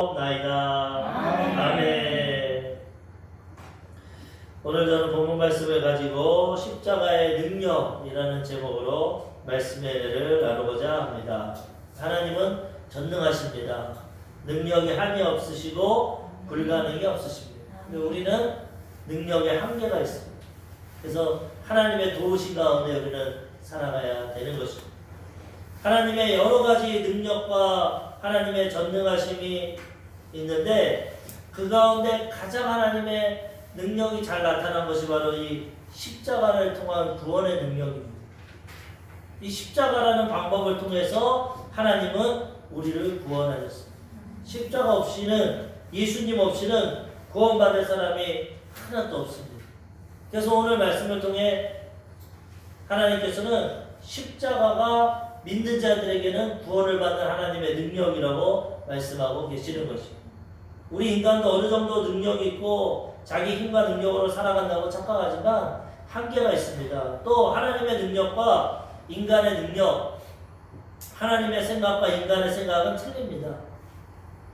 나이다. 아멘. 오늘 저는 본문 말씀을 가지고 십자가의 능력이라는 제목으로 말씀의 은혜를 나누고자 합니다. 하나님은 전능하십니다. 능력이 한이 없으시고 불가능이 없으십니다. 근데 우리는 능력에 한계가 있습니다. 그래서 하나님의 도우심 가운데 우리는 살아가야 되는 것입니다. 하나님의 여러 가지 능력과 하나님의 전능하심이 있는데 그 가운데 가장 하나님의 능력이 잘 나타난 것이 바로 이 십자가를 통한 구원의 능력입니다. 이 십자가라는 방법을 통해서 하나님은 우리를 구원하셨습니다. 십자가 없이는, 예수님 없이는 구원받을 사람이 하나도 없습니다. 그래서 오늘 말씀을 통해 하나님께서는 십자가가 믿는 자들에게는 구원을 받는 하나님의 능력이라고 말씀하고 계시는 것입니다. 우리 인간도 어느 정도 능력이 있고 자기 힘과 능력으로 살아간다고 착각하지만 한계가 있습니다. 또 하나님의 능력과 인간의 능력, 하나님의 생각과 인간의 생각은 틀립니다.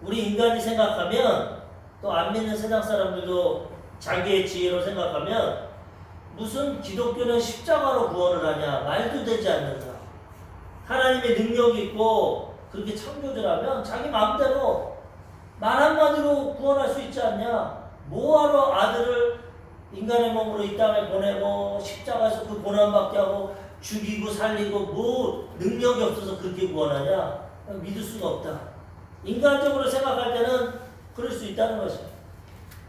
우리 인간이 생각하면, 또 안 믿는 세상 사람들도 자기의 지혜로 생각하면 무슨 기독교는 십자가로 구원을 하냐, 말도 되지 않는다. 하나님의 능력이 있고 그렇게 창조주라면 자기 마음대로 말 한마디로 구원할 수 있지 않냐. 뭐하러 아들을 인간의 몸으로 이 땅에 보내고 십자가에서 그 고난받게 하고 죽이고 살리고 뭐 능력이 없어서 그렇게 구원하냐. 믿을 수가 없다. 인간적으로 생각할 때는 그럴 수 있다는 것이야.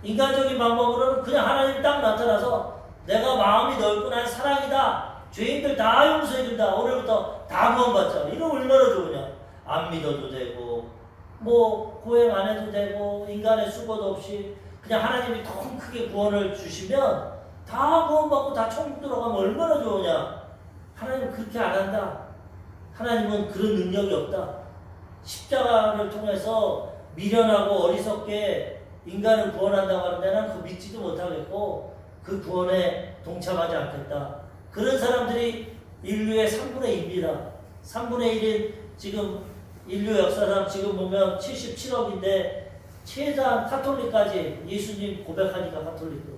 인간적인 방법으로는 그냥 하나님이 딱 나타나서 내가 마음이 넓고 난 사랑이다. 죄인들 다 용서해준다. 오늘부터 다 구원받자. 이러면 얼마나 좋으냐. 안 믿어도 되고 뭐 고행 안 해도 되고 인간의 수고도 없이 그냥 하나님이 더 크게 구원을 주시면 다 구원받고 다 천국 들어가면 얼마나 좋으냐. 하나님은 그렇게 안 한다. 하나님은 그런 능력이 없다. 십자가를 통해서 미련하고 어리석게 인간을 구원한다고 하는데 난 그 믿지도 못하겠고 그 구원에 동참하지 않겠다. 그런 사람들이 인류의 3분의 2입니다. 3분의 1인 지금 인류 역사상 지금 보면 77억인데 최대한 카톨릭까지 예수님 고백하니까 카톨릭으로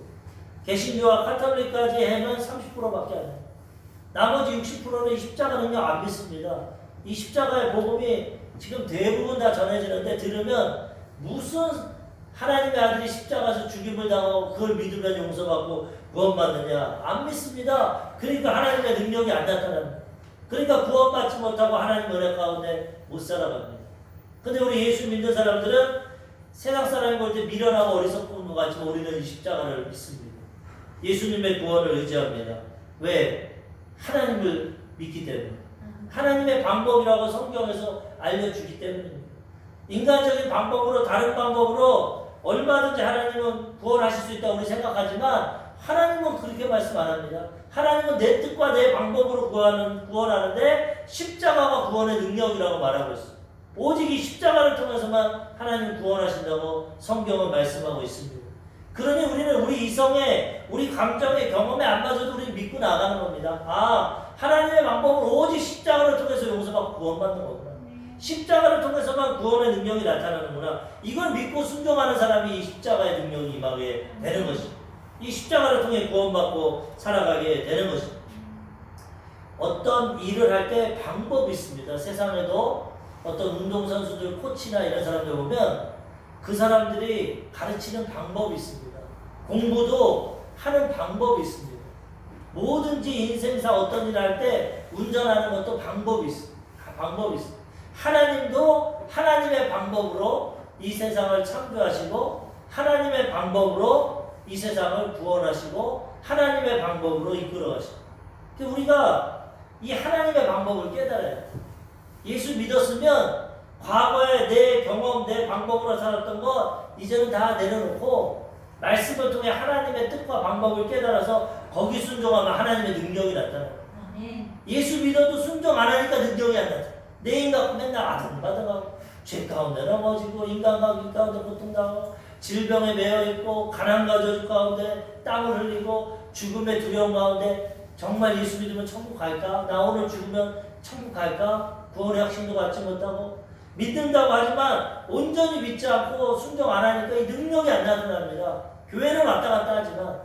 개신교와 카톨릭까지 하면 30%밖에 안 해요. 나머지 60%는 이 십자가 능력 안 믿습니다. 이 십자가의 복음이 지금 대부분 다 전해지는데 들으면 무슨 하나님의 아들이 십자가에서 죽임을 당하고 그걸 믿으면 용서받고 구원받느냐. 안 믿습니다. 그러니까 하나님의 능력이 안 나타납니다. 그러니까 구원받지 못하고 하나님 은혜 가운데 못 살아갑니다. 근데 우리 예수 믿는 사람들은 세상 사람이 볼 때 미련하고 어리석은 것 같지만 우리는 이 십자가를 믿습니다. 예수님의 구원을 의지합니다. 왜? 하나님을 믿기 때문에. 하나님의 방법이라고 성경에서 알려주기 때문입니다. 인간적인 방법으로, 다른 방법으로 얼마든지 하나님은 구원하실 수 있다고 우리 생각하지만 하나님은 그렇게 말씀 안 합니다. 하나님은 내 뜻과 내 방법으로 구원하는데 십자가가 구원의 능력이라고 말하고 있어요. 오직 이 십자가를 통해서만 하나님 구원하신다고 성경은 말씀하고 있습니다. 그러니 우리는 우리 이성에, 우리 감정에, 경험에 안 맞아도 우리 믿고 나가는 겁니다. 아, 하나님의 방법으로 오직 십자가를 통해서 용서받고 구원받는 거구나. 십자가를 통해서만 구원의 능력이 나타나는구나. 이걸 믿고 순종하는 사람이 이 십자가의 능력이 임하게 되는 것입니다. 이 십자가를 통해 구원받고 살아가게 되는 것입니다. 어떤 일을 할 때 방법이 있습니다. 세상에도 어떤 운동선수들, 코치나 이런 사람들 보면 그 사람들이 가르치는 방법이 있습니다. 공부도 하는 방법이 있습니다. 뭐든지 인생사 어떤 일을 할 때 운전하는 것도 방법이 있습니다. 방법이 있습니다. 하나님도 하나님의 방법으로 이 세상을 창조하시고 하나님의 방법으로 이 세상을 구원하시고 하나님의 방법으로 이끌어가시고 우리가 이 하나님의 방법을 깨달아야 돼요. 예수 믿었으면 과거에 내 경험, 내 방법으로 살았던 것 이제는 다 내려놓고 말씀을 통해 하나님의 뜻과 방법을 깨달아서 거기 순종하면 하나님의 능력이 나타나요. 예수 믿어도 순종 안 하니까 능력이 안 나타나요. 내 인간 맨날 아등바등하고 죄 가운데 넘어지고 인간관계 가운데 고통당하고 질병에 매여있고 가난과 저주 가운데 땀을 흘리고 죽음의 두려움 가운데 정말 예수 믿으면 천국 갈까? 나 오늘 죽으면 천국 갈까? 구원의 확신도 갖지 못하고 믿는다고 하지만 온전히 믿지 않고 순종 안 하니까 이 능력이 안 나타납니다. 교회는 왔다 갔다 하지만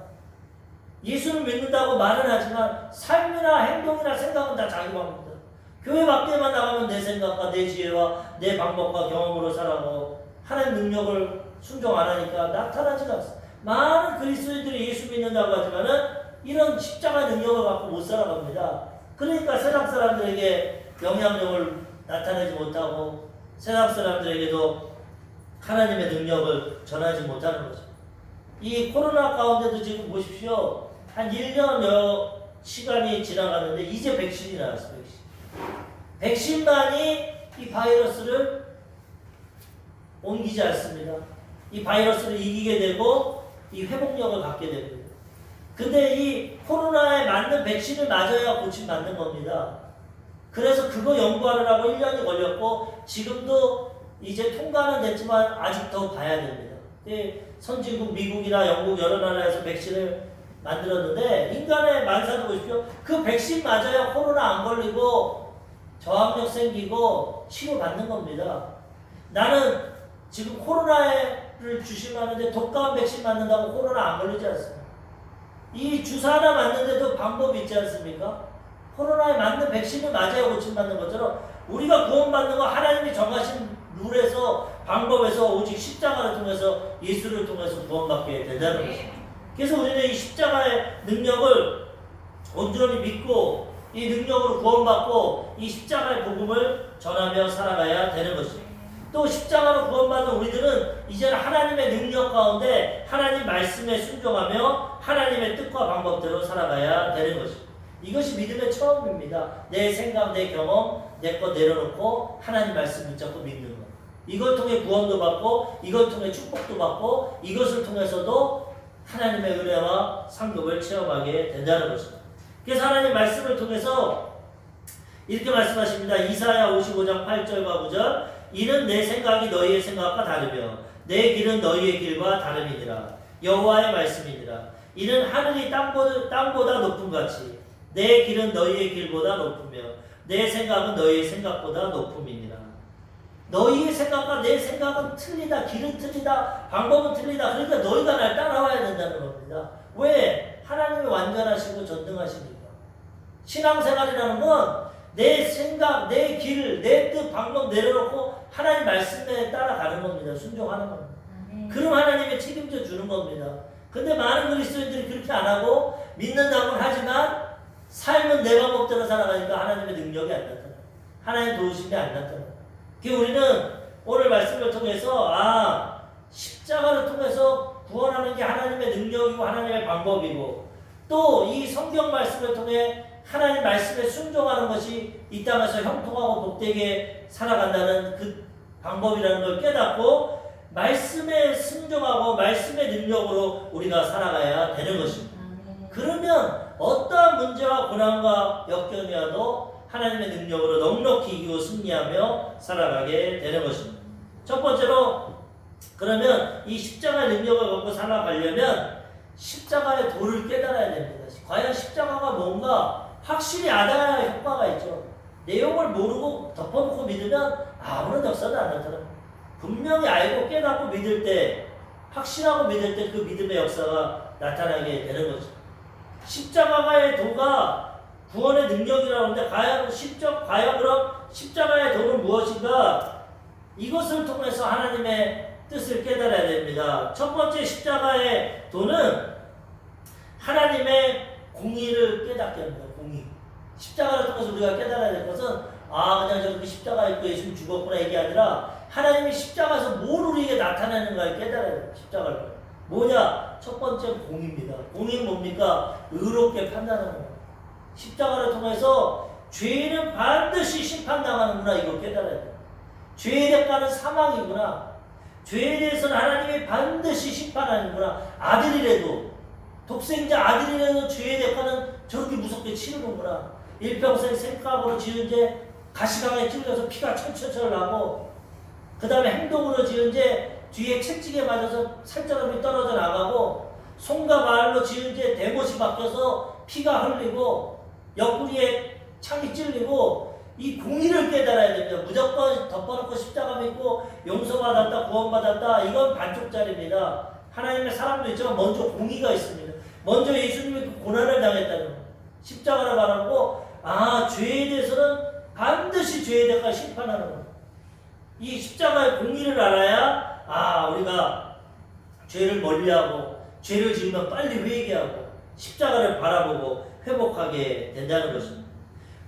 예수를 믿는다고 말은 하지만 삶이나 행동이나 생각은 다 자기 방법이다. 교회 밖에만 나가면 내 생각과 내 지혜와 내 방법과 경험으로 살아가고 하나님 능력을 순종 안 하니까 나타나지가 않습니다. 많은 그리스도인들이 예수 믿는다고 하지만은 이런 십자가 능력을 갖고 못 살아갑니다. 그러니까 세상 사람들에게 영향력을 나타내지 못하고 세상 사람들에게도 하나님의 능력을 전하지 못하는 거죠. 이 코로나 가운데도 지금 보십시오. 한 1년여 시간이 지나갔는데 이제 백신이 나왔어요. 백신만이 이 바이러스를 옮기지 않습니다. 이 바이러스를 이기게 되고 이 회복력을 갖게 됩니다. 근데 이 코로나에 맞는 백신을 맞아야 고침 맞는 겁니다. 그래서 그거 연구하느라고 1년이 걸렸고 지금도 이제 통과는 됐지만 아직 더 봐야 됩니다. 선진국 미국이나 영국 여러 나라에서 백신을 만들었는데 인간의 만사를 보십시오. 그 백신 맞아야 코로나 안 걸리고 저항력 생기고 치료받는 겁니다. 나는 지금 코로나를 주심하는데 독감 백신 맞는다고 코로나 안 걸리지 않습니다. 이 주사 하나 맞는데도 방법이 있지 않습니까? 코로나에 맞는 백신을 맞아야 고침받는 것처럼 우리가 구원받는 거 하나님이 정하신 룰에서 방법에서 오직 십자가를 통해서 예수를 통해서 구원받게 된다는 것입니다. 그래서 우리는 이 십자가의 능력을 온전히 믿고 이 능력으로 구원받고 이 십자가의 복음을 전하며 살아가야 되는 것입니다. 또 십자가로 구원받은 우리들은 이제는 하나님의 능력 가운데 하나님 말씀에 순종하며 하나님의 뜻과 방법대로 살아가야 되는 것입니다. 이것이 믿음의 처음입니다. 내 생각, 내 경험, 내 것 내려놓고 하나님 말씀 붙잡고 믿는 것. 이걸 통해 구원도 받고 이걸 통해 축복도 받고 이것을 통해서도 하나님의 은혜와 상급을 체험하게 된다는 것입니다. 그래서 하나님 말씀을 통해서 이렇게 말씀하십니다. 이사야 55장 8절과 9절 이는 내 생각이 너희의 생각과 다르며 내 길은 너희의 길과 다름이니라. 여호와의 말씀이니라. 이는 하늘이 땅보다 높음 같이 내 길은 너희의 길보다 높으며 내 생각은 너희의 생각보다 높음이니라. 너희의 생각과 내 생각은 틀리다. 길은 틀리다. 방법은 틀리다. 그러니까 너희가 날 따라와야 된다는 겁니다. 왜? 하나님이 완전하시고 전능하시니까. 신앙생활이라는 건 내 생각, 내 길, 내 뜻, 방법 내려놓고 하나님 말씀에 따라가는 겁니다. 순종하는 겁니다. 그럼 하나님이 책임져 주는 겁니다. 근데 많은 그리스도인들이 그렇게 안 하고 믿는다고는 하지만 삶은 내 방법대로 살아가니까 하나님의 능력이 안 나타나요. 하나님 도우심이 안 나타나요. 우리는 오늘 말씀을 통해서 십자가를 통해서 구원하는 게 하나님의 능력이고 하나님의 방법이고 또 이 성경 말씀을 통해 하나님 말씀에 순종하는 것이 이 땅에서 형통하고 복되게 살아간다는 그 방법이라는 걸 깨닫고 말씀에 순종하고 말씀의 능력으로 우리가 살아가야 되는 것입니다. 그러면 어떠한 문제와 고난과 역경이 와도 하나님의 능력으로 넉넉히 이기고 승리하며 살아가게 되는 것입니다. 첫 번째로 그러면 이 십자가의 능력을 갖고 살아가려면 십자가의 도를 깨달아야 됩니다. 과연 십자가가 뭔가 확실히 알아야 효과가 있죠. 내용을 모르고 덮어놓고 믿으면 아무런 역사도 안 나타납니다. 분명히 알고 깨닫고 믿을 때 확신하고 믿을 때 그 믿음의 역사가 나타나게 되는 거죠. 십자가의 도가 구원의 능력이라고 하는데 과연 그럼 십자가의 도는 무엇인가? 이것을 통해서 하나님의 뜻을 깨달아야 됩니다. 첫 번째 십자가의 도는 하나님의 공의를 깨닫게 합니다. 공의. 십자가를 통해서 우리가 깨달아야 될 것은 그냥 저렇게 십자가 있고 예수님 죽었구나 이게 아니라 하나님이 십자가에서 뭘 우리에게 나타내는가를 깨달아야 돼요. 십자가를. 뭐냐? 첫 번째 공의입니다. 공의는 뭡니까? 의롭게 판단하는 거예요. 십자가를 통해서 죄인은 반드시 심판당하는구나 이걸 깨달아야 돼요. 죄의 대가는 사망이구나. 죄에 대해서는 하나님이 반드시 심판하는구나. 아들이라도 독생자 아들이라도 죄의 대가는 저렇게 무섭게 치르는구나. 일평생 생각으로 지은 죄 가시강에 찔려서 피가 철철철 나고 그 다음에 행동으로 지은 죄 뒤에 채찍에 맞아서 살점이 떨어져 나가고 손과 발로 지은 죄 대못이 박혀서 피가 흘리고 옆구리에 창이 찔리고 이 공의를 깨달아야 됩니다. 무조건 덮어놓고 십자가 믿고 용서받았다, 구원받았다, 이건 반쪽짜리입니다. 하나님의 사랑도 있지만 먼저 공의가 있습니다. 먼저 예수님이 그 고난을 당했다는 거. 십자가를 바라보고 죄에 대해서는 반드시 죄에 대해 심판하는 거. 이 십자가의 공의를 알아야 우리가 죄를 멀리하고 죄를 지으면 빨리 회개하고 십자가를 바라보고 회복하게 된다는 것입니다.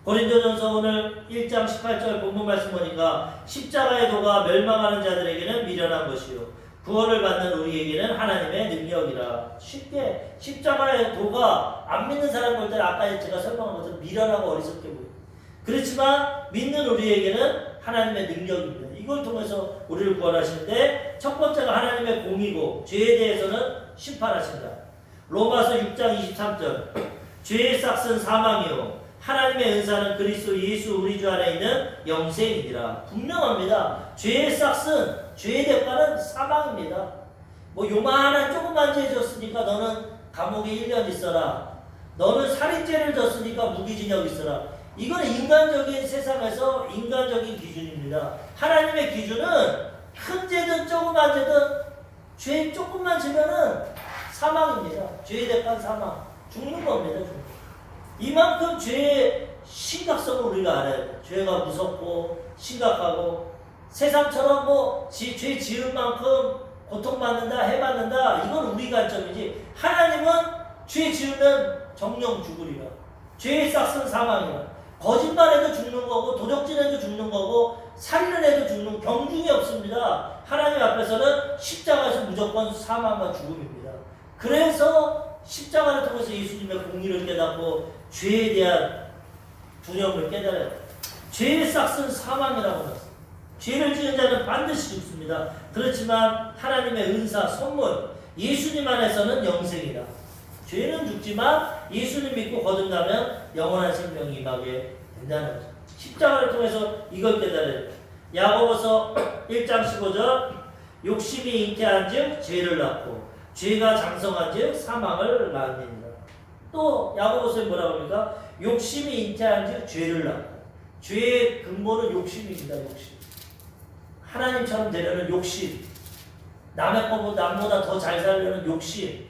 고린도전서 오늘 1장 18절 본문 말씀 보니까 십자가의 도가 멸망하는 자들에게는 미련한 것이요 구원을 받는 우리에게는 하나님의 능력이라. 쉽게 십자가의 도가 안 믿는 사람 볼 때는 아까 제가 설명한 것처럼 미련하고 어리석게 보여요. 그렇지만 믿는 우리에게는 하나님의 능력입니다. 이걸 통해서 우리를 구원하시는데 첫 번째가 하나님의 공이고 죄에 대해서는 심판하신다. 로마서 6장 23절 죄의 싹은 사망이요 하나님의 은사는 그리스도 예수 우리 주 안에 있는 영생이니라. 분명합니다. 죄의 싹은 죄의 대가는 사망입니다. 뭐 요만한 조그만 죄 졌으니까 너는 감옥에 1년 있어라. 너는 살인죄를 졌으니까 무기징역 있어라. 이건 인간적인 세상에서 인간적인 기준입니다. 하나님의 기준은 큰 죄든 조그만 죄든 죄 조금만 지면은 사망입니다. 죄의 대가는 사망. 죽는 겁니다. 이만큼 죄의 심각성을 우리가 알아야 돼요. 죄가 무섭고 심각하고 세상처럼 죄 지은 만큼 고통받는다 해받는다 이건 우리 관점이지 하나님은 죄 지으면 정령 죽으리라. 죄의 싹은 사망이라. 거짓말해도 죽는 거고 도적질해도 죽는 거고 살인을 해도 죽는 경중이 없습니다. 하나님 앞에서는 십자가에서 무조건 사망과 죽음입니다. 그래서 십자가를 통해서 예수님의 공의를 깨닫고 죄에 대한 두려움을 깨달아요. 죄의 싹은 사망이라고 했어요. 죄를 지은 자는 반드시 죽습니다. 그렇지만 하나님의 은사, 선물, 예수님 안에서는 영생이다. 죄는 죽지만 예수님 믿고 거듭나면 영원한 생명이 임하게 된다는 거죠. 십자가를 통해서 이걸 깨달아요. 야고보서 1장 15절 욕심이 잉태한 즉 죄를 낳고 죄가 장성한 즉 사망을 낳느니라. 또 야고보서에 뭐라고 합니까? 욕심이 잉태한 즉 죄를 낳고. 죄의 근본은 욕심입니다. 욕심. 하나님처럼 되려는 욕심. 남의 것보다 남보다 더 잘 살려는 욕심.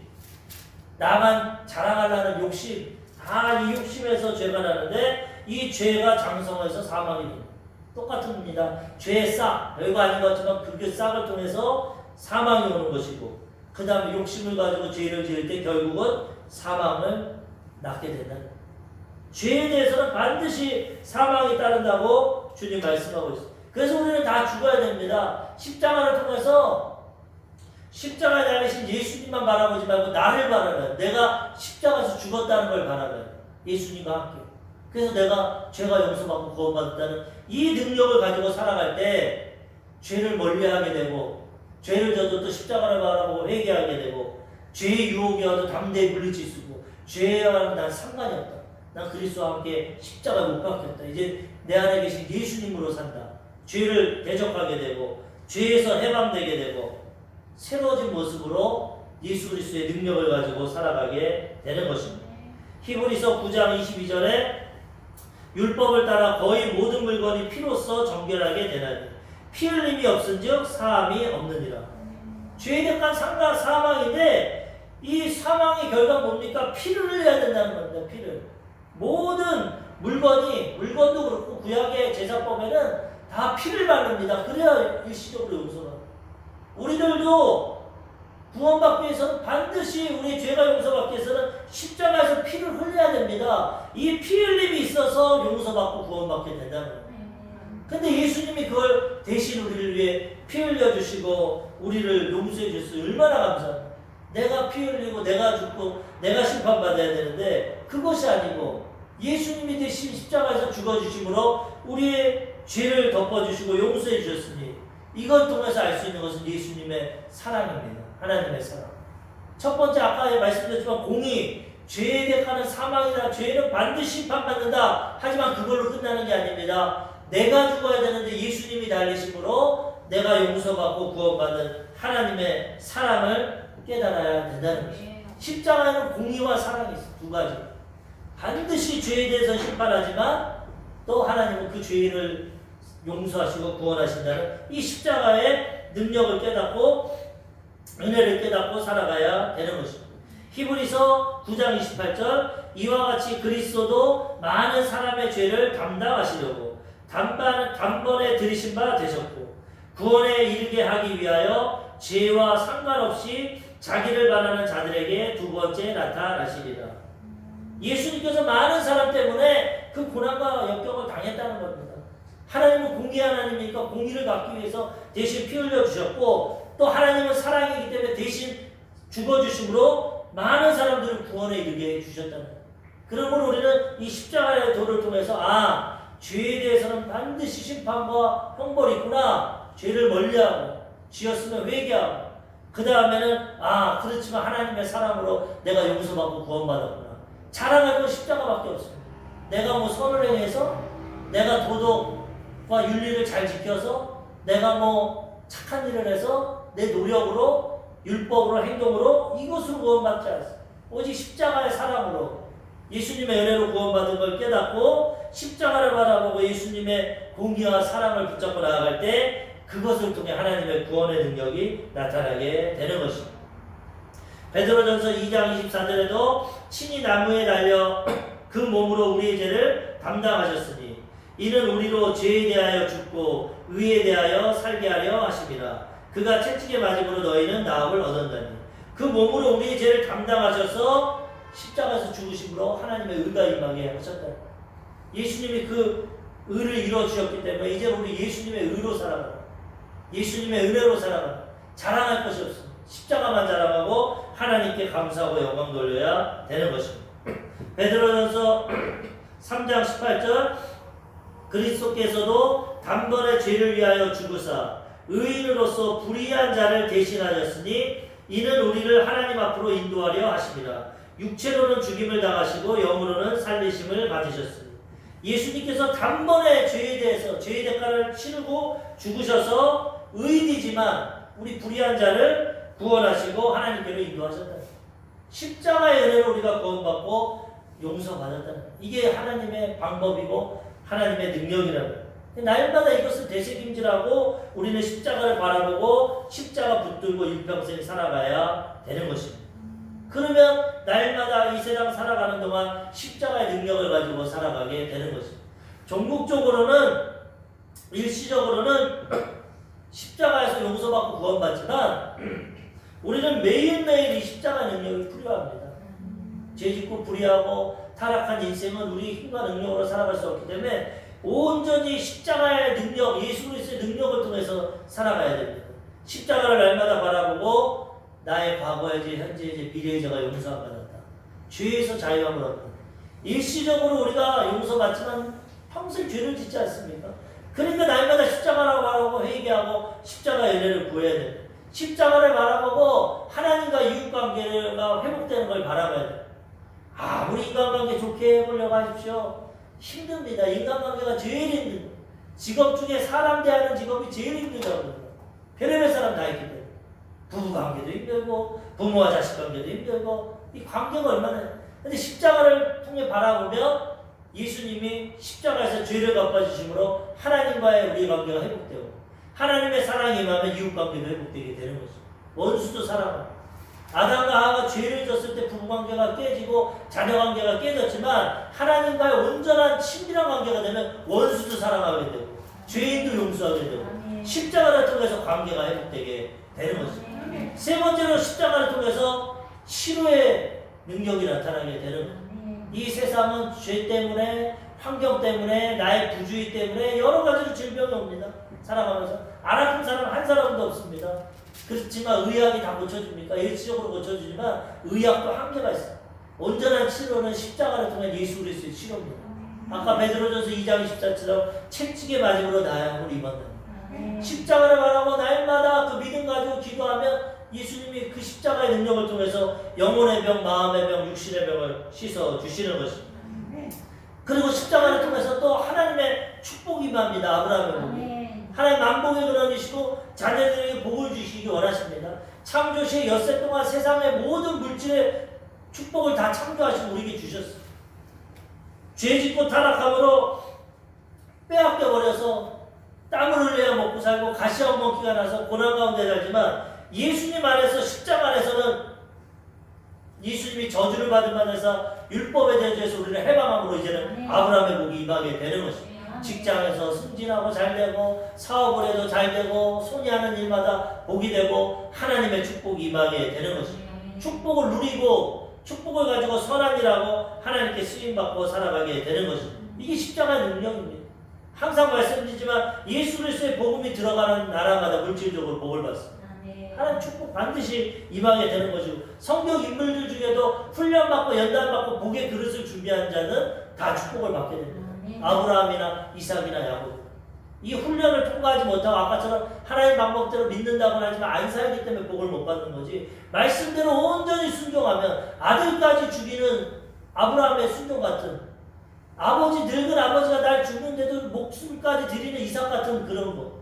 나만 자랑하려는 욕심. 다 이 욕심에서 죄가 나는데 이 죄가 장성해서 사망이 됩니다. 똑같습니다. 죄의 싹. 별거 아닌 것 같지만 그 싹을 통해서 사망이 오는 것이고 그 다음에 욕심을 가지고 죄를 지을 때 결국은 사망을 낳게 된다. 죄에 대해서는 반드시 사망이 따른다고 주님 말씀하고 있습니다. 그래서 우리는 다 죽어야 됩니다. 십자가를 통해서 십자가에 달리신 예수님만 바라보지 말고 나를 바라봐요. 내가 십자가에서 죽었다는 걸 바라봐요. 예수님과 함께. 그래서 내가 죄가 용서받고 구원받았다는 이 능력을 가지고 살아갈 때 죄를 멀리하게 되고 죄를 져도 또 십자가를 바라보고 회개하게 되고 죄의 유혹이 와도 담대히 물리칠 수 있고 죄와는 난 상관이 없다. 난 그리스도와 함께 십자가에 못 박혔다. 이제 내 안에 계신 예수님으로 산다. 죄를 대적하게 되고 죄에서 해방되게 되고 새로워진 모습으로 예수 그리스도의 능력을 가지고 살아가게 되는 것입니다. 히브리서 9장 22절에 율법을 따라 거의 모든 물건이 피로써 정결하게 되나니 피 흘림이 없은즉 사함이 없느니라. 죄에 대한 사망인데 이 사망의 결과가 뭡니까? 피를 흘려야 된다는 겁니다. 피를. 모든 물건도 그렇고 구약의 제사법에는 다 피를 바릅니다. 그래야 일시적으로 용서가. 우리들도 구원받기 위해서는 반드시 우리의 죄가 용서받기 위해서는 십자가에서 피를 흘려야 됩니다. 이 피 흘림이 있어서 용서받고 구원받게 된다는 거예요. 근데 예수님이 그걸 대신 우리를 위해 피 흘려주시고 우리를 용서해 주셔서 얼마나 감사합니다. 내가 피 흘리고 내가 죽고 내가 심판받아야 되는데 그것이 아니고 예수님이 대신 십자가에서 죽어주심으로 우리의 죄를 덮어주시고 용서해 주셨으니 이걸 통해서 알 수 있는 것은 예수님의 사랑입니다. 하나님의 사랑. 첫 번째 아까 말씀드렸지만 공의, 죄에 대하는 사망이다. 죄는 반드시 심판받는다. 하지만 그걸로 끝나는 게 아닙니다. 내가 죽어야 되는데 예수님이 달리심으로 내가 용서받고 구원받는 하나님의 사랑을 깨달아야 된다는 것입니다. 십자가에는 공의와 사랑이 있어요. 두 가지. 반드시 죄에 대해서 심판하지만 또 하나님은 그 죄인을 용서하시고 구원하신다는 이 십자가의 능력을 깨닫고 은혜를 깨닫고 살아가야 되는 것입니다. 히브리서 9장 28절 이와 같이 그리스도도 많은 사람의 죄를 담당하시려고 단번에 들이신 바 되셨고 구원에 이르게 하기 위하여 죄와 상관없이 자기를 바라는 자들에게 두 번째 나타나시리라. 예수님께서 많은 사람 때문에 그 고난과 역경을 당했다는 겁니다. 하나님은 공의 하나님이니까 공의를 받기 위해서 대신 피 흘려 주셨고 또 하나님은 사랑이기 때문에 대신 죽어주심으로 많은 사람들을 구원에 이르게 해주셨다는 거예요. 그러므로 우리는 이 십자가의 도를 통해서 죄에 대해서는 반드시 심판과 형벌이 있구나. 죄를 멀리하고 지었으면 회개하고 그 다음에는 그렇지만 하나님의 사랑으로 내가 용서받고 구원받았구나. 자랑할 건 십자가밖에 없습니다. 내가 뭐 선을 행해서 내가 도덕과 윤리를 잘 지켜서 내가 뭐 착한 일을 해서 내 노력으로 율법으로 행동으로 이것으로 구원받지 않습니다. 오직 십자가의 사랑으로 예수님의 은혜로 구원받은 걸 깨닫고 십자가를 바라보고 예수님의 공의와 사랑을 붙잡고 나아갈 때 그것을 통해 하나님의 구원의 능력이 나타나게 되는 것입니다. 베드로전서 2장 24절에도 친히 나무에 달려 그 몸으로 우리의 죄를 담당하셨으니 이는 우리로 죄에 대하여 죽고 의에 대하여 살게 하려 하심이라. 그가 채찍에 맞음으로 너희는 나음을 얻었나니 그 몸으로 우리의 죄를 담당하셔서 십자가에서 죽으심으로 하나님의 의가 임하게 하셨다. 예수님이 그 의를 이루어주셨기 때문에 이제 우리 예수님의 의로 살아가라. 예수님의 은혜로 살아가라. 자랑할 것이 없습니다. 십자가만 자랑하고 하나님께 감사하고 영광 돌려야 되는 것입니다. 베드로전서 3장 18절 그리스도께서도 단번에 죄를 위하여 죽으사 의인으로서 불의한 자를 대신하셨으니 이는 우리를 하나님 앞으로 인도하려 하심이라. 육체로는 죽임을 당하시고 영으로는 살리심을 받으셨으니 예수님께서 단번에 죄에 대해서 죄의 대가를 치르고 죽으셔서 의인이지만 우리 불의한 자를 구원하시고 하나님께로 인도하셨다. 십자가의 은혜로 우리가 구원받고 용서받았다. 이게 하나님의 방법이고 하나님의 능력이라는 거예요. 날마다 이것을 되새김질하고 우리는 십자가를 바라보고 십자가 붙들고 일평생 살아가야 되는 것입니다. 그러면 날마다 이 세상 살아가는 동안 십자가의 능력을 가지고 살아가게 되는 것입니다. 종국적으로는 일시적으로는 십자가에서 용서받고 구원받지만 우리는 매일매일 이 십자가 능력이 필요합니다. 죄짓고 불의하고 타락한 인생은 우리 힘과 능력으로 살아갈 수 없기 때문에 온전히 십자가의 능력, 예수 그리스도의 능력을 통해서 살아가야 됩니다. 십자가를 날마다 바라보고 나의 과거의 죄, 현재의 죄, 미래의 죄가 용서받았다. 죄에서 자유함을 얻는다. 일시적으로 우리가 용서받지만 평생 죄를 짓지 않습니까? 그러니까 날마다 십자가를 바라보고 회개하고 십자가의 은혜를 구해야 됩니다. 십자가를 바라보고 하나님과 이웃관계가 회복되는 걸 바라봐야 돼요. 우리 인간관계 좋게 해보려고 하십시오. 힘듭니다. 인간관계가 제일 힘듭니다. 직업 중에 사람 대하는 직업이 제일 힘들다고. 별의별 사람 다 있기 때문에. 부부관계도 힘들고 부모와 자식관계도 힘들고 이 관계가 얼마나. 근데 십자가를 통해 바라보면 예수님이 십자가에서 죄를 갚아주심으로 하나님과의 우리 관계가 회복되고 하나님의 사랑이 임하면 이웃관계도 회복되게 되는 거죠. 원수도 사랑하고 아담과 하와가 죄를 졌을 때 부부관계가 깨지고 자녀관계가 깨졌지만 하나님과의 온전한 친밀한 관계가 되면 원수도 사랑하게 되고 죄인도 용서하게 되고 십자가를 통해서 관계가 회복되게 되는 것입니다. 세 번째로 십자가를 통해서 치료의 능력이 나타나게 되는 겁니다. 이 세상은 죄 때문에 환경 때문에 나의 부주의 때문에 여러 가지로 질병이 옵니다. 살아가면서 안 아픈 사람 한 사람도 없습니다. 그렇지만 의학이 다 고쳐줍니까? 일시적으로 고쳐주지만 의학도 한계가 있어요. 온전한 치료는 십자가를 통한 예수 그리스도의 치료입니다. 아까 베드로전서 2장 24처럼 채찍에 맞음으로 나약을 입었다. 십자가를 바라고 날마다 그 믿음 가지고 기도하면 예수님이 그 십자가의 능력을 통해서 영혼의 병, 마음의 병, 육신의 병을 씻어 주시는 것입니다. 그리고 십자가를 통해서 또 하나님의 축복이 임합니다. 아브라함의 복이. 하나님 만복의 근원이시고 자녀들에게 복을 주시기 원하십니다. 창조 시에 엿새 동안 세상의 모든 물질의 축복을 다 창조하시고 우리에게 주셨습니다. 죄짓고 타락함으로 빼앗겨 버려서 땀을 흘려야 먹고 살고 가시와 먹기가 나서 고난 가운데 살지만 예수님 안에서 십자가 안에서는 예수님이 저주를 받은 안에서 율법의 저주에서 우리를 해방함으로 이제는 아브라함의 복이 임하게 되는 것입니다. 직장에서 승진하고 잘되고 사업을 해도 잘되고 손이 하는 일마다 복이 되고 하나님의 축복이 임하게 되는 것입니다. 축복을 누리고 축복을 가지고 선한 일하고 하나님께 쓰임받고 살아가게 되는 것입니다. 이게 십자가의 능력입니다. 항상 말씀드리지만 예수 그리스도의 복음이 들어가는 나라마다 물질적으로 복을 받습니다. 하나님 축복 반드시 임하게 되는 것이고 성경 인물들 중에도 훈련받고 연단받고 복의 그릇을 준비한 자는 다 축복을 받게 됩니다. 아브라함이나 이삭이나 야곱 이 훈련을 통과하지 못하고 아까처럼 하나님 방법대로 믿는다고 하지만 안 살기 때문에 복을 못 받는 거지 말씀대로 온전히 순종하면 아들까지 죽이는 아브라함의 순종 같은 아버지 늙은 아버지가 날 죽는데도 목숨까지 드리는 이삭 같은 그런 거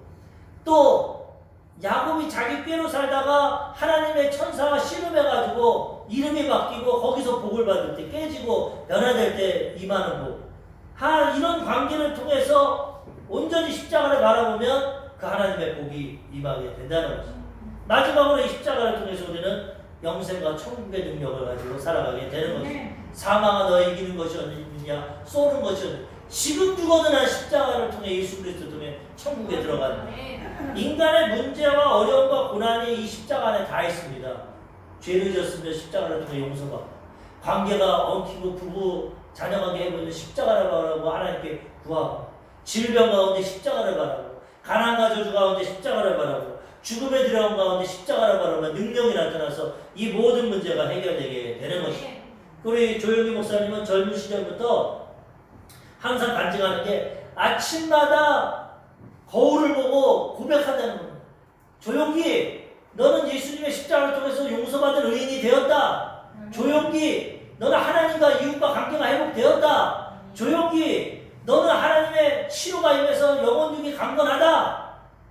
또 야곱이 자기 꾀로 살다가 하나님의 천사가 씨름해가지고 이름이 바뀌고 거기서 복을 받을 때 깨지고 변화될 때 임하는 복 이런 관계를 통해서 온전히 십자가를 바라보면 그 하나님의 복이 임하게 된다는 것입니다. 마지막으로 이 십자가를 통해서 우리는 영생과 천국의 능력을 가지고 살아가게 되는 것입니다. 사망아 너의 이기는 것이 어느냐 쏘는 것이 어느냐 지금 죽어도 난 십자가를 통해 예수 그리스도 통해 천국에 들어간다. 인간의 문제와 어려움과 고난이 이 십자가 안에 다 있습니다. 죄를 졌으면 십자가를 통해 용서받고 관계가 엉키고 부부 자녀관계 해보는 십자가를 바라고 하나님께 구하고 질병 가운데 십자가를 바라고 가난과 저주 가운데 십자가를 바라고 죽음에 들어온 가운데 십자가를 바라면 능력이 나타나서 이 모든 문제가 해결되게 되는 것입니다. 우리 조영기 목사님은 젊은 시절부터 항상 간증하는 게 아침마다 거울을 보고 고백한다는 겁니다. 조영기 너는 예수님의 십자가를 통해서 용서받은 의인이 되었다. 조영기 너는 하나님과 이웃과 관계가 회복되었다. 조영기 너는 하나님의 치료가 임해서 영혼육이 강건하다.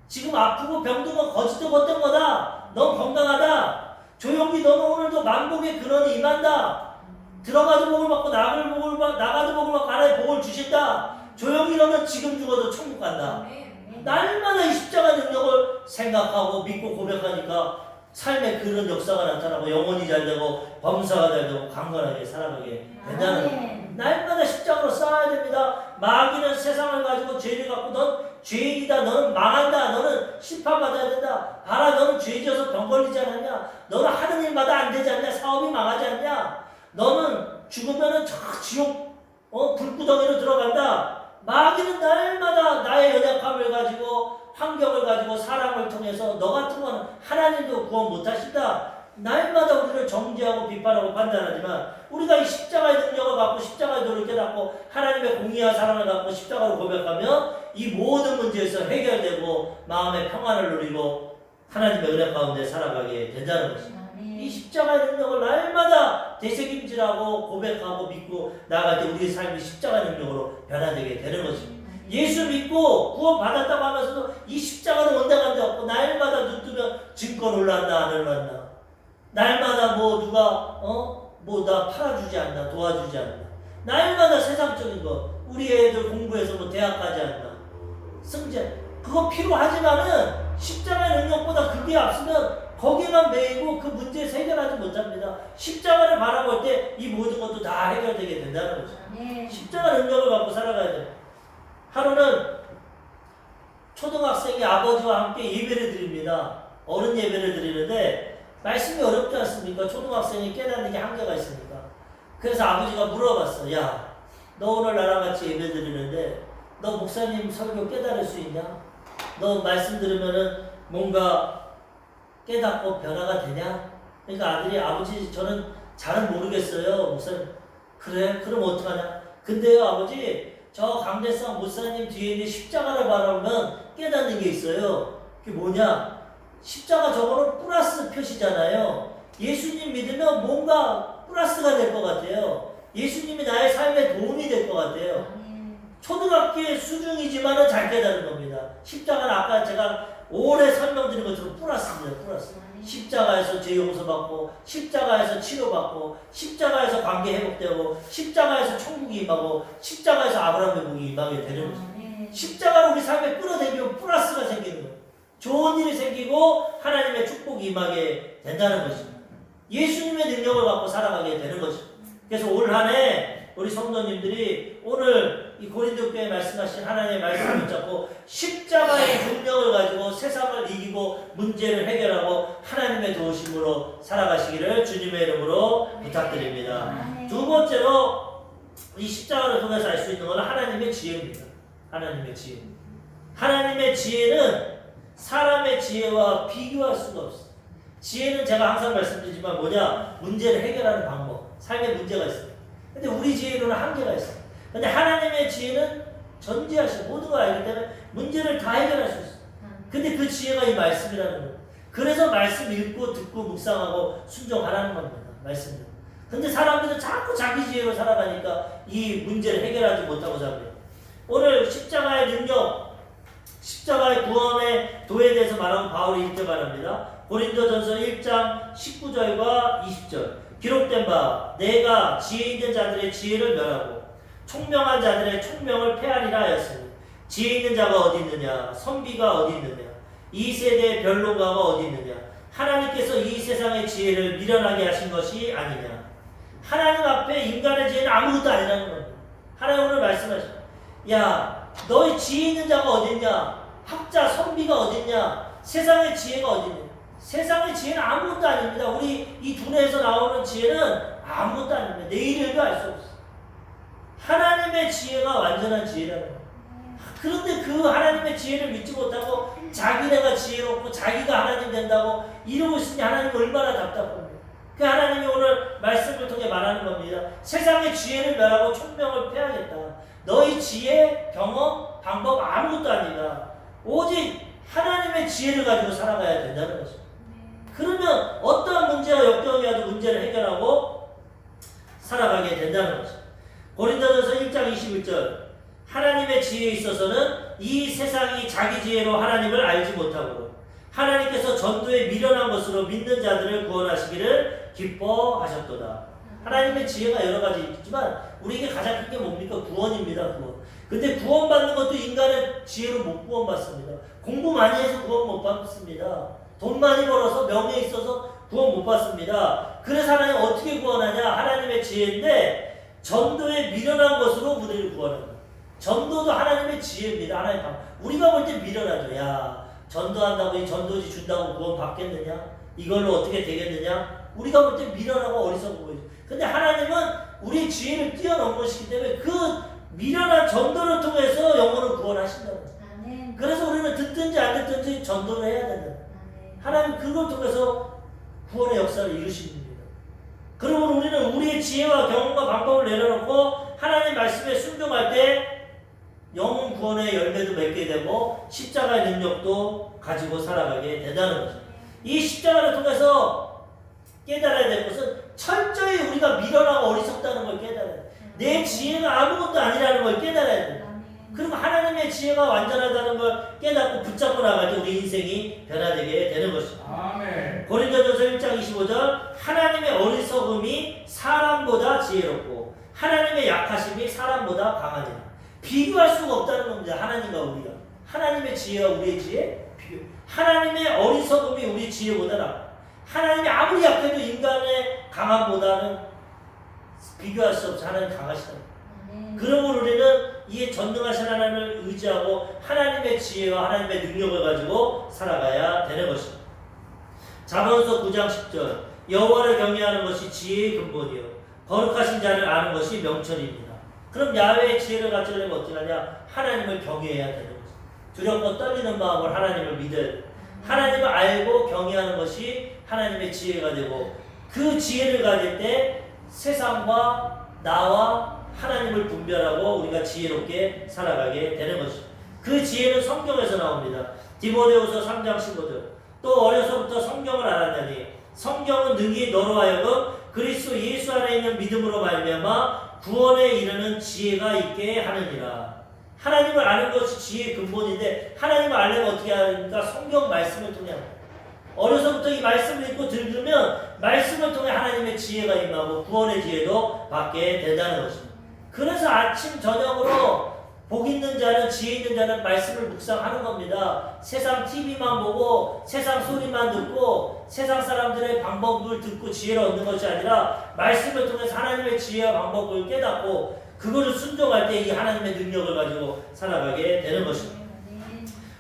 지금 아프고 병든 건 거짓도 못된 거다. 넌 건강하다. 조영기 너는 오늘도 만복의 근원이 임한다. 들어가도 복을 받고 나가도 복을 받고 하나님의 복을 주신다. 조영기 너는 지금 죽어도 천국 간다. 날마다 이 십자가 능력을 생각하고 믿고 고백하니까 삶의 그런 역사가 나타나고 영혼이 잘되고 범사가 잘되고 강건하게 살아가게 된다는 거예요. 날마다 십자가로 싸워야 됩니다. 마귀는 세상을 가지고 죄를 갖고 넌 죄인이다. 너는 망한다. 너는 심판받아야 된다. 봐라 너는 죄지어서 병 걸리지 않았냐. 너는 하는 일마다 안 되지 않냐. 사업이 망하지 않냐. 너는 죽으면은 저 지옥 불구덩이로 들어간다. 마귀는 날마다 나의 연약함을 가지고 환경을 가지고 사람을 통해서 너 같은 건 하나님도 구원 못하신다. 날마다 우리를 정죄하고 비판하고 판단하지만 우리가 이 십자가의 능력을 갖고 십자가의 도를 깨닫고 하나님의 공의와 사랑을 갖고 십자가로 고백하면 이 모든 문제에서 해결되고 마음의 평안을 누리고 하나님의 은혜 가운데 살아가게 된다는 것입니다. 이 십자가의 능력을 날마다 되새김질하고 고백하고 믿고 나아갈 때 우리의 삶이 십자가의 능력으로 변화되게 되는 것입니다. 예수 믿고 구원 받았다고 하면서도 이 십자가는 온데간데 없고 날마다 눈 뜨면 증권 올랐나 안 올랐나 날마다 뭐 누가 뭐 나 팔아주지 않나 도와주지 않나 날마다 세상적인 거 우리 애들 공부해서 뭐 대학 가지 않나 승재 그거 필요하지만은 십자가의 능력보다 그게 앞서면 거기만 매이고 그 문제에서 해결하지 못합니다. 십자가를 바라볼 때 이 모든 것도 다 해결되게 된다는 거죠. 십자가 능력을 갖고 살아가야 돼요. 하루는 초등학생이 아버지와 함께 예배를 드립니다. 어른 예배를 드리는데 말씀이 어렵지 않습니까? 초등학생이 깨닫는 게 한계가 있으니까. 그래서 아버지가 물어봤어. 야, 너 오늘 나랑 같이 예배 드리는데 너 목사님 설교 깨달을 수 있냐? 너 말씀 들으면은 뭔가 깨닫고 변화가 되냐? 그러니까 아들이 아버지 저는 잘은 모르겠어요. 목사님 그래? 그럼 어떡하냐? 근데요 아버지 저 강대상 목사님 뒤에 있는 십자가를 바라보면 깨닫는 게 있어요. 그게 뭐냐? 십자가 저거는 플러스 표시잖아요. 예수님 믿으면 뭔가 플러스가 될 것 같아요. 예수님이 나의 삶에 도움이 될 것 같아요. 초등학교의 수중이지만은 잘 깨닫는 겁니다. 십자가는 아까 제가 오래 설명드린 것처럼 플러스입니다. 플러스. 십자가에서 죄 용서받고 십자가에서 치료받고 십자가에서 관계 회복되고 십자가에서 천국이 임하고 십자가에서 아브라함의 복이 임하게 되는 거죠. 십자가로 우리 삶에 끌어당기면 플러스가 생기는 거예요. 좋은 일이 생기고 하나님의 축복이 임하게 된다는 것입니다. 예수님의 능력을 갖고 살아가게 되는 것입니다. 그래서 올 한 해 우리 성도님들이 오늘 이 고린도 교회에 말씀하신 하나님의 말씀을 붙잡고 십자가의 능력을 가지고 세상을 이기고 문제를 해결하고 하나님의 도우심으로 살아가시기를 주님의 이름으로 부탁드립니다. 두 번째로 이 십자가를 통해서 알 수 있는 것은 하나님의 지혜입니다. 하나님의 지혜. 하나님의 지혜는 사람의 지혜와 비교할 수가 없어요. 지혜는 제가 항상 말씀드리지만 뭐냐? 문제를 해결하는 방법. 삶에 문제가 있어요. 근데 우리 지혜로는 한계가 있어요. 근데 하나님의 지혜는 전지하시고 모든 걸 알기 때문에 문제를 다 해결할 수 있어요. 근데 그 지혜가 이 말씀이라는 거예요. 그래서 말씀 읽고 듣고 묵상하고 순종하라는 겁니다. 말씀대로. 근데 사람들은 자꾸 자기 지혜로 살아가니까 이 문제를 해결하지 못하고 삽니다. 오늘 십자가의 능력, 십자가의 구원의 도에 대해서 말하고 바울이 이렇게 말합니다. 고린도전서 1장 19절과 20절. 기록된 바 내가 지혜 있는 자들의 지혜를 멸하고 총명한 자들의 총명을 폐하리라 하였으니 지혜 있는 자가 어디 있느냐 선비가 어디 있느냐 이 세대의 변론가가 어디 있느냐 하나님께서 이 세상의 지혜를 미련하게 하신 것이 아니냐. 하나님 앞에 인간의 지혜는 아무것도 아니라는 겁니다. 하나님 오늘 말씀하시죠. 야 너의 지혜 있는 자가 어디 있냐. 학자 선비가 어디 있냐. 세상의 지혜가 어디 있냐. 세상의 지혜는 아무것도 아닙니다. 우리 이 두뇌에서 나오는 지혜는 아무것도 아닙니다. 내일을도 알 수 없어요. 하나님의 지혜가 완전한 지혜라는 거예요. 그런데 그 하나님의 지혜를 믿지 못하고 자기네가 지혜롭고 자기가 하나님 된다고 이러고 있으니 하나님 얼마나 답답합니다. 그 하나님이 오늘 말씀을 통해 말하는 겁니다. 세상의 지혜를 멸하고 총명을 폐하겠다. 너희 지혜, 경험, 방법 아무것도 아니다. 오직 하나님의 지혜를 가지고 살아가야 된다는 것입니다. 그러면 어떠한 문제와 역경이 와도 문제를 해결하고 살아가게 된다는 것입니다. 고린도전서 1장 21절 하나님의 지혜에 있어서는 이 세상이 자기 지혜로 하나님을 알지 못하므로 하나님께서 전도에 미련한 것으로 믿는 자들을 구원하시기를 기뻐하셨도다. 하나님의 지혜가 여러 가지 있지만 우리에게 가장 큰 게 뭡니까? 구원입니다. 구원. 근데 구원받는 것도 인간의 지혜로 못 구원받습니다. 공부 많이 해서 구원 못 받습니다. 돈 많이 벌어서 명예 있어서 구원 못 받습니다. 그래서 하나님 어떻게 구원하냐? 하나님의 지혜인데 전도에 미련한 것으로 우리를 구원합니다. 전도도 하나님의 지혜입니다. 하나님 우리가 볼 때 미련하죠. 야 전도한다고 이 전도지 준다고 구원 받겠느냐? 이걸로 어떻게 되겠느냐? 우리가 볼 때 미련하고 어리석어 보이죠. 근데 하나님은 우리의 지혜를 뛰어넘은 것이기 때문에 그 미련한 전도를 통해서 영혼을 구원하신다는 거예요. 그래서 우리는 듣든지 안 듣든지 전도를 해야 된다. 하나님 그걸 통해서 구원의 역사를 이루십니다. 그러므로 우리는 우리의 지혜와 경험과 방법을 내려놓고 하나님 말씀에 순종할 때 영혼 구원의 열매도 맺게 되고 십자가의 능력도 가지고 살아가게 된다는 거죠. 이 십자가를 통해서 깨달아야 될 것은 철저히 우리가 미련하고 어리석다는 걸 깨달아야 돼. 내 지혜가 아무것도 아니라는 걸 깨달아야 돼. 그리고 하나님의 지혜가 완전하다는 걸 깨닫고 붙잡고 나갈 때 우리 인생이 변화되게 되는 것입니다. 아멘. 고린도전서 1장 25절 하나님의 어리석음이 사람보다 지혜롭고 하나님의 약하심이 사람보다 강하니라. 비교할 수가 없다는 겁니다. 하나님과 우리가. 하나님의 지혜와 우리의 지혜 비교. 하나님의 어리석음이 우리 지혜보다 낫고 하나님이 아무리 약해도 인간의 강함보다는 비교할 수 없어. 하나님 강하시다. 그러므로 우리는 이 전능하신 하나님을 의지하고 하나님의 지혜와 하나님의 능력을 가지고 살아가야 되는 것입니다. 잠언서 9장 10절 여호와를 경외하는 것이 지혜의 근본이요 거룩하신 자를 아는 것이 명철입니다. 그럼 야훼의 지혜를 가지려면 어떻게 하냐? 하나님을 경외해야 되는 거죠. 두렵고 떨리는 마음으로 하나님을 믿어야 돼요. 하나님을 알고 경외하는 것이 하나님의 지혜가 되고 그 지혜를 가질 때 세상과 나와 하나님을 분별하고 우리가 지혜롭게 살아가게 되는 것입니다. 그 지혜는 성경에서 나옵니다. 디모데후서 3장 15절 또 어려서부터 성경을 알았나니 성경은 능히 너로 하여금 그리스도 예수 안에 있는 믿음으로 말미암아 구원에 이르는 지혜가 있게 하느니라. 하나님을 아는 것이 지혜의 근본인데 하나님을 알려면 어떻게 하니까 성경 말씀을 통해 합니다. 어려서부터 이 말씀을 읽고 들으면 말씀을 통해 하나님의 지혜가 임하고 구원의 지혜도 받게 된다는 것입니다. 그래서 아침 저녁으로 복 있는 자는 지혜 있는 자는 말씀을 묵상하는 겁니다. 세상 TV만 보고 세상 소리만 듣고 세상 사람들의 방법을 듣고 지혜를 얻는 것이 아니라 말씀을 통해서 하나님의 지혜와 방법을 깨닫고 그거를 순종할 때 이 하나님의 능력을 가지고 살아가게 되는 것입니다.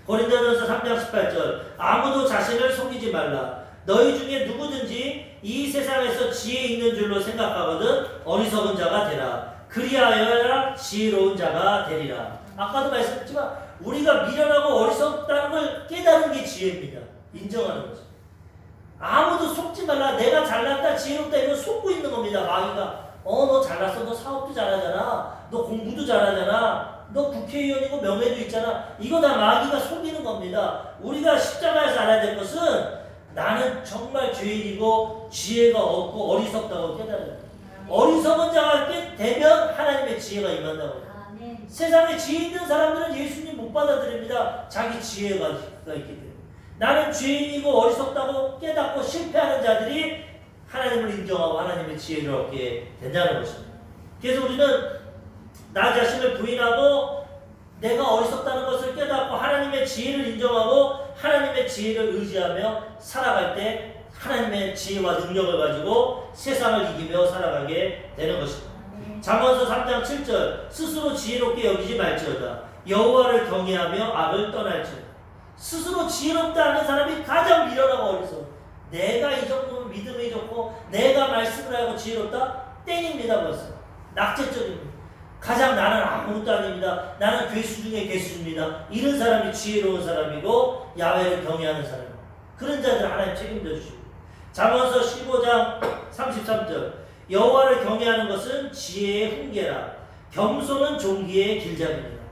고린도전서 3장 18절 아무도 자신을 속이지 말라. 너희 중에 누구든지 이 세상에서 지혜 있는 줄로 생각하거든 어리석은 자가 되라. 그리하여야 지혜로운 자가 되리라. 아까도 말씀했지만 우리가 미련하고 어리석다는 걸 깨달은 게 지혜입니다. 인정하는 거죠. 아무도 속지 말라. 내가 잘났다 지혜롭다 이거 속고 있는 겁니다. 마귀가 너 잘났어. 너 사업도 잘하잖아. 너 공부도 잘하잖아. 너 국회의원이고 명예도 있잖아. 이거 다 마귀가 속이는 겁니다. 우리가 십자가에서 알아야 될 것은 나는 정말 죄인이고 지혜가 없고 어리석다고 깨달아야 돼. 어리석은 자가 되면 하나님의 지혜가 임한다고. 세상에 지혜 있는 사람들은 예수님 못 받아들입니다. 자기 지혜가 있기 때문에. 나는 죄인이고 어리석다고 깨닫고 실패하는 자들이 하나님을 인정하고 하나님의 지혜를 얻게 된다는 것입니다. 그래서 우리는 나 자신을 부인하고 내가 어리석다는 것을 깨닫고 하나님의 지혜를 인정하고 하나님의 지혜를 의지하며 살아갈 때 하나님의 지혜와 능력을 가지고 세상을 이기며 살아가게 되는 것입니다. 잠언서 3장 7절 스스로 지혜롭게 여기지 말지어다. 여호와를 경외하며 악을 떠날지어다. 스스로 지혜롭다 하는 사람이 가장 미련하고 어리석어. 내가 이 정도면 믿음이 좋고 내가 말씀을 하고 지혜롭다? 땡입니다. 벌써 낙제적입니다. 가장 나는 아무것도 아닙니다. 나는 괴수 중에 괴수입니다. 이런 사람이 지혜로운 사람이고 야훼를 경외하는 사람입니다. 그런 자들 하나님 책임져 주시고. 잠언서 15장 33절 여호와를 경외하는 것은 지혜의 훈계라. 겸손은 종기의 길잡이니라.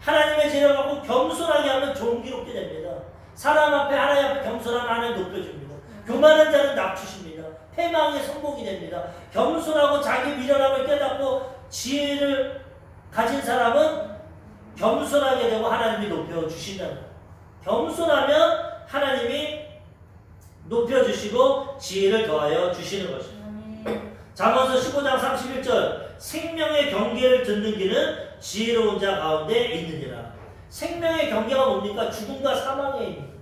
하나님의 지혜를 갖고 겸손하게 하면 종기롭게 됩니다. 사람 앞에 하나님 앞에 겸손한 하나님 높여줍니다. 교만한 자는 낮추십니다. 패망의 성공이 됩니다. 겸손하고 자기 미련함을 깨닫고 지혜를 가진 사람은 겸손하게 되고 하나님이 높여주신다는 거예요. 겸손하면 하나님이 높여주시고 지혜를 더하여 주시는 것입니다. 잠언서 15장 31절 생명의 경계를 듣는 길은 지혜로운 자 가운데 있느니라. 생명의 경계가 뭡니까? 죽음과 사망에 있는.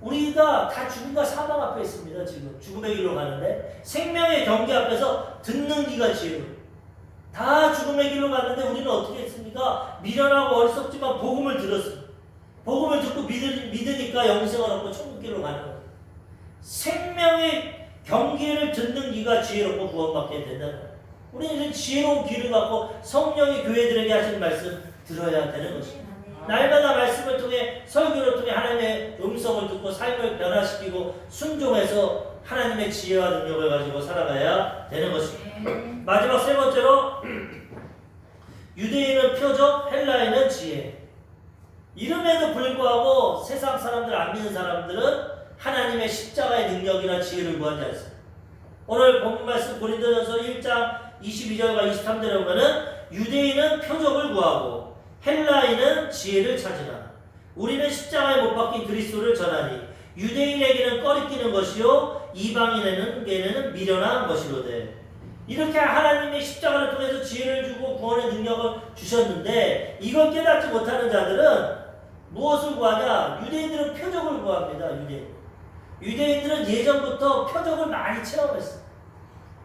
우리가 다 죽음과 사망 앞에 있습니다. 지금 죽음의 길로 가는데 생명의 경계 앞에서 듣는 귀가 지혜로워. 다 죽음의 길로 갔는데 우리는 어떻게 했습니까? 미련하고 어리석지만 복음을 들었습니다. 복음을 듣고 믿으니까 영생을 얻고 천국길로 가는 거예요. 생명의 경계를 듣는 귀가 지혜롭고 구원받게 된다는 거예요. 우리는 지혜로운 귀를 갖고 성령이 교회들에게 하시는 말씀 들어야 되는 것입니다. 날마다 말씀을 통해 설교를 통해 하나님의 음성을 듣고 삶을 변화시키고 순종해서 하나님의 지혜와 능력을 가지고 살아가야 되는 것입니다. 마지막 세 번째로 유대인은 표적, 헬라인은 지혜. 이름에도 불구하고 세상 사람들 안 믿는 사람들은 하나님의 십자가의 능력이나 지혜를 구하지 않습니다. 오늘 본문 말씀 고린도전서 1장 22절과 23절에 보면은 유대인은 표적을 구하고 헬라인은 지혜를 찾으나 우리는 십자가에 못 박힌 그리스도를 전하니 유대인에게는 꺼리끼는 것이요 이방인에게는 미련한 것이로되. 이렇게 하나님의 십자가를 통해서 지혜를 주고 구원의 능력을 주셨는데 이걸 깨닫지 못하는 자들은 무엇을 구하냐? 유대인들은 표적을 구합니다. 유대인들은 예전부터 표적을 많이 체험했어요.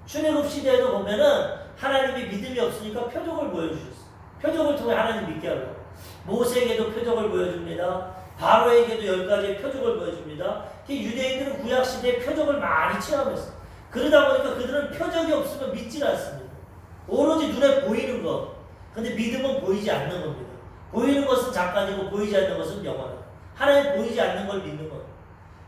출애굽 시대에도 보면은 하나님이 믿음이 없으니까 표적을 보여주셨어요. 표적을 통해 하나님 믿게 하고 모세에게도 표적을 보여줍니다. 바로에게도 10가지의 표적을 보여줍니다. 유대인들은 구약시대에 표적을 많이 체험했어요. 그러다 보니까 그들은 표적이 없으면 믿질 않습니다. 오로지 눈에 보이는 것. 근데 믿음은 보이지 않는 겁니다. 보이는 것은 잠깐이고 보이지 않는 것은 영원하다. 하나님 보이지 않는 걸 믿는 것.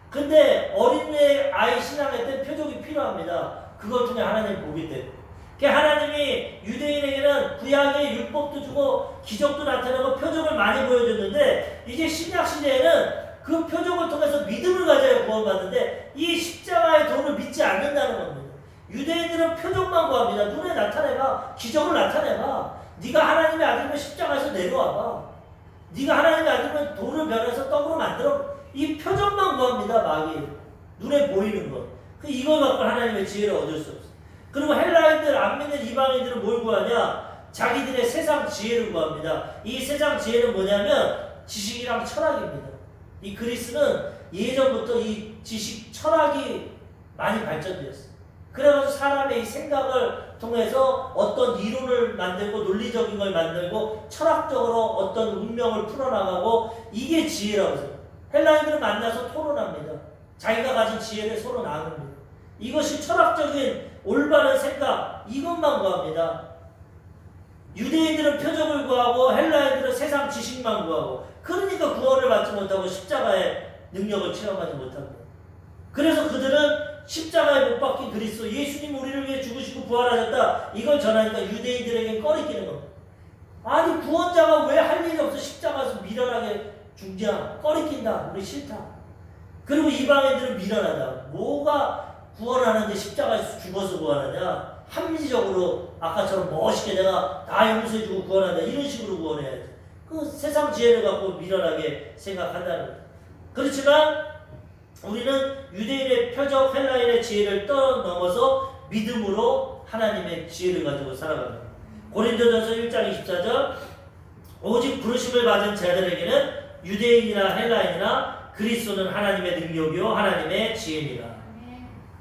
근데 어린애 아이 신앙할 때 표적이 필요합니다. 그걸 통해 하나님 보기 때문에. 하나님이 유대인에게는 구약의 율법도 주고 기적도 나타나고 표적을 많이 보여줬는데 이제 신약 시대에는 그 표적을 통해서 믿음을 가져야 구원받는데 이 십자가의 도를 믿지 않는다는 겁니다. 유대인들은 표적만 구합니다. 눈에 나타내봐. 기적을 나타내봐. 네가 하나님의 아들이면 십자가에서 내려와봐. 네가 하나님의 아들이면 돌을 변해서 떡으로 만들어. 이 표적만 구합니다. 마귀 눈에 보이는 것. 이걸 갖고 하나님의 지혜를 얻을 수 없어요. 그리고 헬라인들 안 믿는 이방인들은 뭘 구하냐? 자기들의 세상 지혜를 구합니다. 이 세상 지혜는 뭐냐면 지식이랑 철학입니다. 이 그리스는 예전부터 이 지식, 철학이 많이 발전되었어요. 그래가지고 사람의 이 생각을 통해서 어떤 이론을 만들고 논리적인 걸 만들고 철학적으로 어떤 운명을 풀어나가고 이게 지혜라고 생각해요. 헬라인들은 만나서 토론합니다. 자기가 가진 지혜를 서로 나눕니다. 이것이 철학적인 올바른 생각, 이것만 구합니다. 유대인들은 표적을 구하고 헬라인들은 세상 지식만 구하고, 그러니까 구원을 받지 못하고 십자가의 능력을 체험하지 못합니다. 그래서 그들은 십자가에 못 박힌 그리스도, 예수님 우리를 위해 죽으시고 부활하셨다, 이걸 전하니까 유대인들에게 꺼리끼는 겁니다. 아니 구원자가 왜 할 일이 없어 십자가에서 미련하게 죽냐, 꺼리낀다, 우리 싫다. 그리고 이방인들은 미련하다. 뭐가 구원하는데 십자가에서 죽어서 구원하냐, 합리적으로 아까처럼 멋있게 내가 다 용서해주고 구원한다 이런 식으로 구원해야지. 그 세상 지혜를 갖고 미련하게 생각한다는 거예요. 그렇지만 우리는 유대인의 표적, 헬라인의 지혜를 떠넘어서 믿음으로 하나님의 지혜를 가지고 살아갑니다. 고린도전서 1장 24절, 오직 부르심을 받은 자들에게는 유대인이나 헬라인이나 그리스도는 하나님의 능력이요 하나님의 지혜입니다.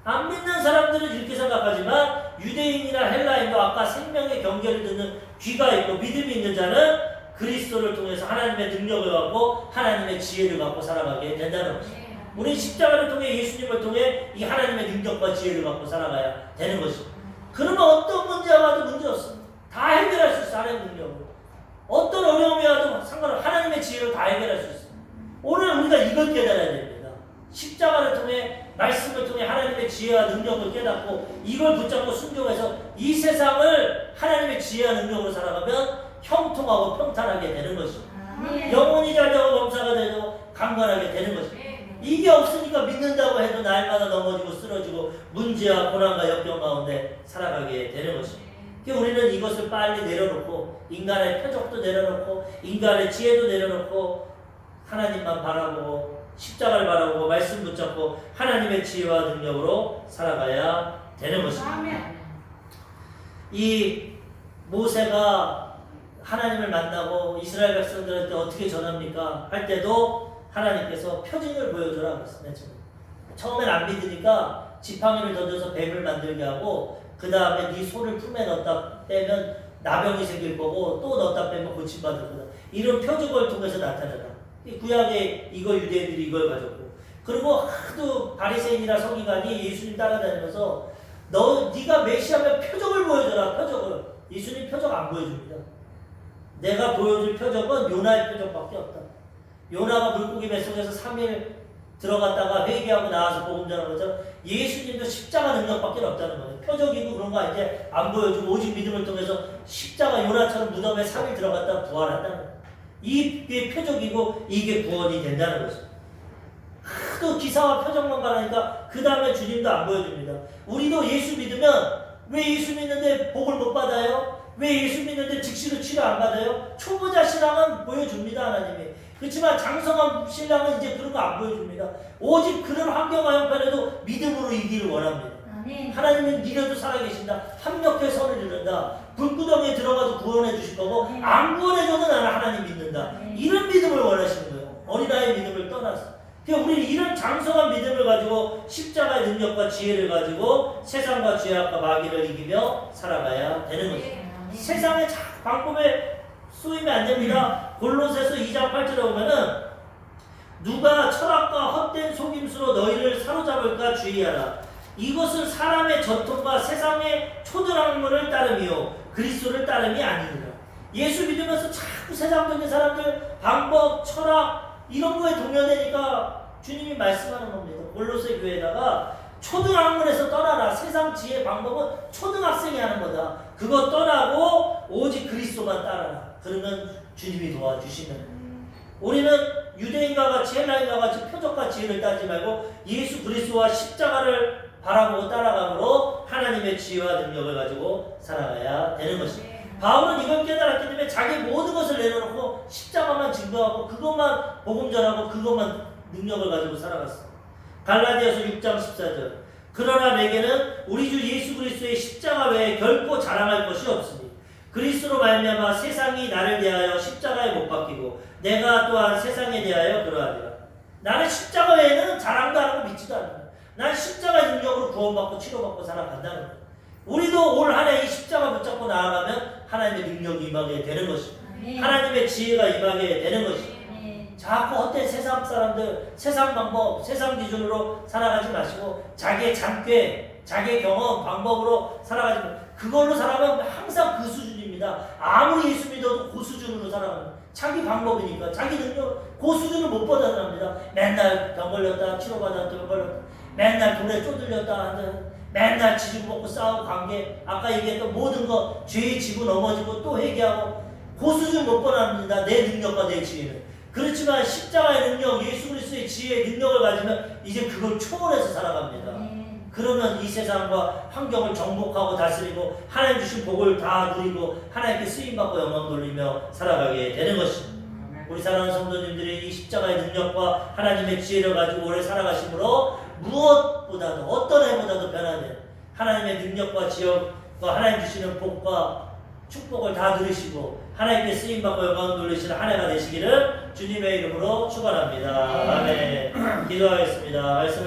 안 믿는 사람들은 이렇게 생각하지만 유대인이나 헬라인도 아까 생명의 경계를 듣는 귀가 있고 믿음이 있는 자는 그리스도를 통해서 하나님의 능력을 갖고 하나님의 지혜를 갖고 살아가게 된다는 것입니다. 우리 십자가를 통해 예수님을 통해 이 하나님의 능력과 지혜를 갖고 살아가야 되는 것입니다. 그러면 어떤 문제가 와도 문제 없습니다. 다 해결할 수 있어요. 하나님의 능력으로. 어떤 어려움이 와도 상관없이 하나님의 지혜로 다 해결할 수 있습니다. 오늘 우리가 이걸 깨달아야 됩니다. 십자가를 통해, 말씀을 통해 하나님의 지혜와 능력을 깨닫고 이걸 붙잡고 순종해서 이 세상을 하나님의 지혜와 능력으로 살아가면 형통하고 평탄하게 되는 것입니다. 영혼이 잘되고 범사가 되고 강건하게 되는 것입니다. 이게 없으니까 믿는다고 해도 날마다 넘어지고 쓰러지고 문제와 고난과 역경 가운데 살아가게 되는 것입니다. 우리는 이것을 빨리 내려놓고 인간의 표적도 내려놓고 인간의 지혜도 내려놓고 하나님만 바라보고 십자가를 바라보고 말씀 붙잡고 하나님의 지혜와 능력으로 살아가야 되는 것입니다. 이 모세가 하나님을 만나고 이스라엘 백성들한테 어떻게 전합니까? 할 때도 하나님께서 표징을 보여줘라 그랬습니다. 처음엔 안 믿으니까 지팡이를 던져서 뱀을 만들게 하고 그 다음에 네 손을 품에 넣었다 빼면 나병이 생길 거고 또 넣었다 빼면 고침받을 거다. 이런 표적을 통해서 나타내라. 구약에 이거 유대인들이 이걸 가졌고, 그리고 하도 바리새인이나 서기관이 예수님 따라다니면서 네가 메시아면 표적을 보여줘라. 표적을. 예수님 표적 안 보여줍니다. 내가 보여줄 표적은 요나의 표적밖에 없다. 요나가 물고기 뱃속에서 3일 들어갔다가 회개하고 나와서 복음 전하는 것처럼 예수님도 십자가 능력밖에 없다는 거예요. 표적이고 그런 거 이제 안 보여주고 오직 믿음을 통해서 십자가 요나처럼 무덤에 3일 들어갔다가 부활한다는 거예요. 이게 표적이고 이게 구원이 된다는 거죠. 하도 기사와 표적만 말하니까 그 다음에 주님도 안 보여줍니다. 우리도 예수 믿으면 왜 예수 믿는데 복을 못 받아요? 왜 예수 믿는데 즉시로 치료 안 받아요? 초보자 신앙은 보여줍니다. 하나님이. 그렇지만 장성한 신랑은 이제 그런 거 안 보여줍니다. 오직 그런 환경과 형편에도 믿음으로 이기를 원합니다. 하나님은 믿어도 살아계신다. 합력해 선을 이룬다. 불구덩이에 들어가도 구원해 주실 거고 안 구원해줘도 나는 하나님 믿는다. 이런 믿음을 원하시는 거예요. 어린아이의 믿음을 떠나서. 그러니까 우리는 이런 장성한 믿음을 가지고 십자가의 능력과 지혜를 가지고 세상과 죄악과 마귀를 이기며 살아가야 되는 거죠. 세상의 방법에 쏘이면 안 됩니다. 골로새서 2장 8절에 보면은 누가 철학과 헛된 속임수로 너희를 사로잡을까 주의하라. 이것은 사람의 전통과 세상의 초등학문을 따름이요 그리스도를 따름이 아니니라. 예수 믿으면서 자꾸 세상적인 사람들 방법, 철학 이런 거에 동요되니까 주님이 말씀하는 겁니다. 골로새 교회에다가 초등학문에서 떠나라. 세상 지혜 방법은 초등학생이 하는 거다. 그거 떠나고 오직 그리스도만 따라라. 그러면 주님이 도와주시는. 우리는 유대인과 같이 헬라인과 같이 표적과 지혜를 따지 말고 예수 그리스도와 십자가를 바라보고 따라감으로 하나님의 지혜와 능력을 가지고 살아가야 되는 것입니다. 바울은 이걸 깨달았기 때문에 자기 모든 것을 내려놓고 십자가만 증거하고 그것만 복음 전하고 그것만 능력을 가지고 살아갔습니다. 갈라디아서 6장 14절. 그러나 내게는 우리 주 예수 그리스도의 십자가 외에 결코 자랑할 것이 없으니 그리스도로 말미암아 세상이 나를 대하여 십자가에 못 박히고 내가 또한 세상에 대하여 그러하리라. 나는 십자가 외에는 자랑도 안 하고 믿지도 않는다. 난 십자가의 능력으로 구원받고 치료받고 살아간다는 거야. 우리도 올 한 해 이 십자가 붙잡고 나아가면 하나님의 능력이 임하게 되는 것입니다. 하나님의 지혜가 임하게 되는 것입니다. 자꾸 헛된 세상 사람들, 세상 방법, 세상 기준으로 살아가지 마시고 자기의 장괴, 자기의 경험, 방법으로 살아가지 마시고 그걸로 살아가면 항상 그 수준입니다. 아무리 예수 믿어도 그 수준으로 살아갑니다. 자기 방법이니까 자기 능력 그 수준을 못 벗어납니다. 맨날 병 걸렸다 치료받았다 병 걸렸다 맨날 돈에 쪼들렸다 맨날 지지고 먹고 싸우고 관계 아까 얘기했던 모든 거 죄에 지고 넘어지고 또 회개하고 그 수준 못 벗어납니다. 내 능력과 내 지혜는. 그렇지만 십자가의 능력 예수 그리스도의 지혜의 능력을 가지면 이제 그걸 초월해서 살아갑니다. 그러면 이 세상과 환경을 정복하고 다스리고 하나님 주신 복을 다 누리고 하나님께 쓰임받고 영광 돌리며 살아가게 되는 것입니다. 우리 사랑하는 성도님들이 이 십자가의 능력과 하나님의 지혜를 가지고 오래 살아가심으로 무엇보다도 어떤 해보다도 변화된 하나님의 능력과 지혜와 하나님 주시는 복과 축복을 다 누리시고 하나님께 쓰임받고 영광 돌리시는 한 해가 되시기를 주님의 이름으로 축원합니다. 아멘. 기도하겠습니다. 말씀을